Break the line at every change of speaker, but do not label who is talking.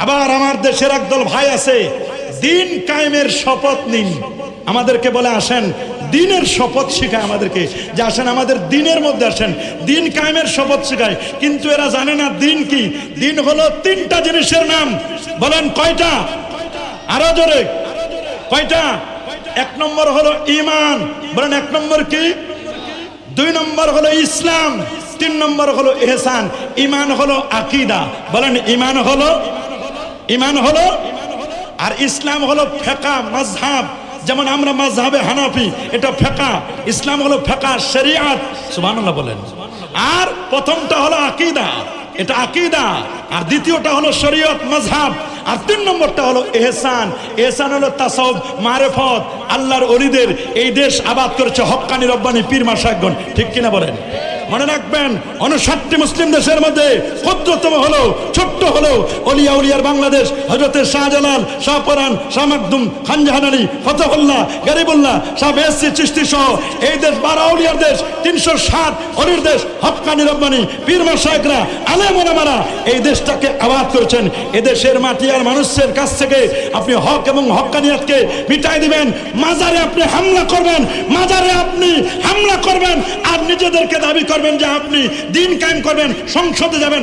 আবার আমার দেশের একদল ভাই আছে, দিন কায়েমের শপথ নিন, আমাদেরকে বলে আসেন দিনের শপথ শিখায় আমাদেরকে, যে আসেন আমাদের দিনের মধ্যে আসেন, দিন কায়েমের শপথ শিখায়। কিন্তু এরা জানে না দিন কি। দিন হলো তিনটা জিনিসের নাম। বলেন কয়টা? আরো জোরে কয়টা? এক নম্বর হলো ঈমান। বলেন এক নম্বর কি? দুই নম্বর হলো ইসলাম, তিন নম্বর হলো ইহসান। ঈমান হলো আকীদা। বলেন ঈমান হলো, ঈমান হলো, আর ইসলাম হলো ফিকহ মাযহাব। যেমন আমরা মাযহাবে হানাফি, এটা ফিকহ। ইসলাম হলো ফিকহ শরীয়ত। সুবহানাল্লাহ বলেন। আর প্রথমটা হলো আকীদা, এটা আকীদা। আর দ্বিতীয়টা হলো শরীয়ত মাযহাব। আর তিন নম্বরটা হলো ইহসান। ইহসান হলো তাসাউফ মারিফত। আল্লাহর ওলিদের এই দেশ আবাদ করেছে হক্কানি রব্বানি পীর মাশায়েখগণ, ঠিক কিনা বলেন? মনে রাখবেন 59টি মুসলিম দেশের মধ্যে ক্ষুদ্রতম হলো, ছোট্ট হলো অলিয়া উলিয়ার বাংলাদেশ। হযরতে শাহজালাল, শাহপরান, শাহ মাকদুম, খান জাহান আলী, ফতহুল্লাহ, গরিবুল্লাহ, শাহ বেহেশতি চিশতি সহ এই দেশ 12 আউলিয়ার দেশ, 307 অলির দেশ। হক্কানি রব্বানি পীর মাশায়েখরা, আলেম ওলামারা এই দেশটাকে আবাদ করেছেন। এদেশের মাটি আর মানুষের কাছ থেকে আপনি হক এবং হক্কানিয়াতকে মিটাই দিবেন, মাজারে আপনি হামলা করবেন, মাজারে আপনি হামলা করবেন, আর নিজেদেরকে দাবি করবেন যে আপনি দিন কায়েম করবেন, সংসদে যাবেন।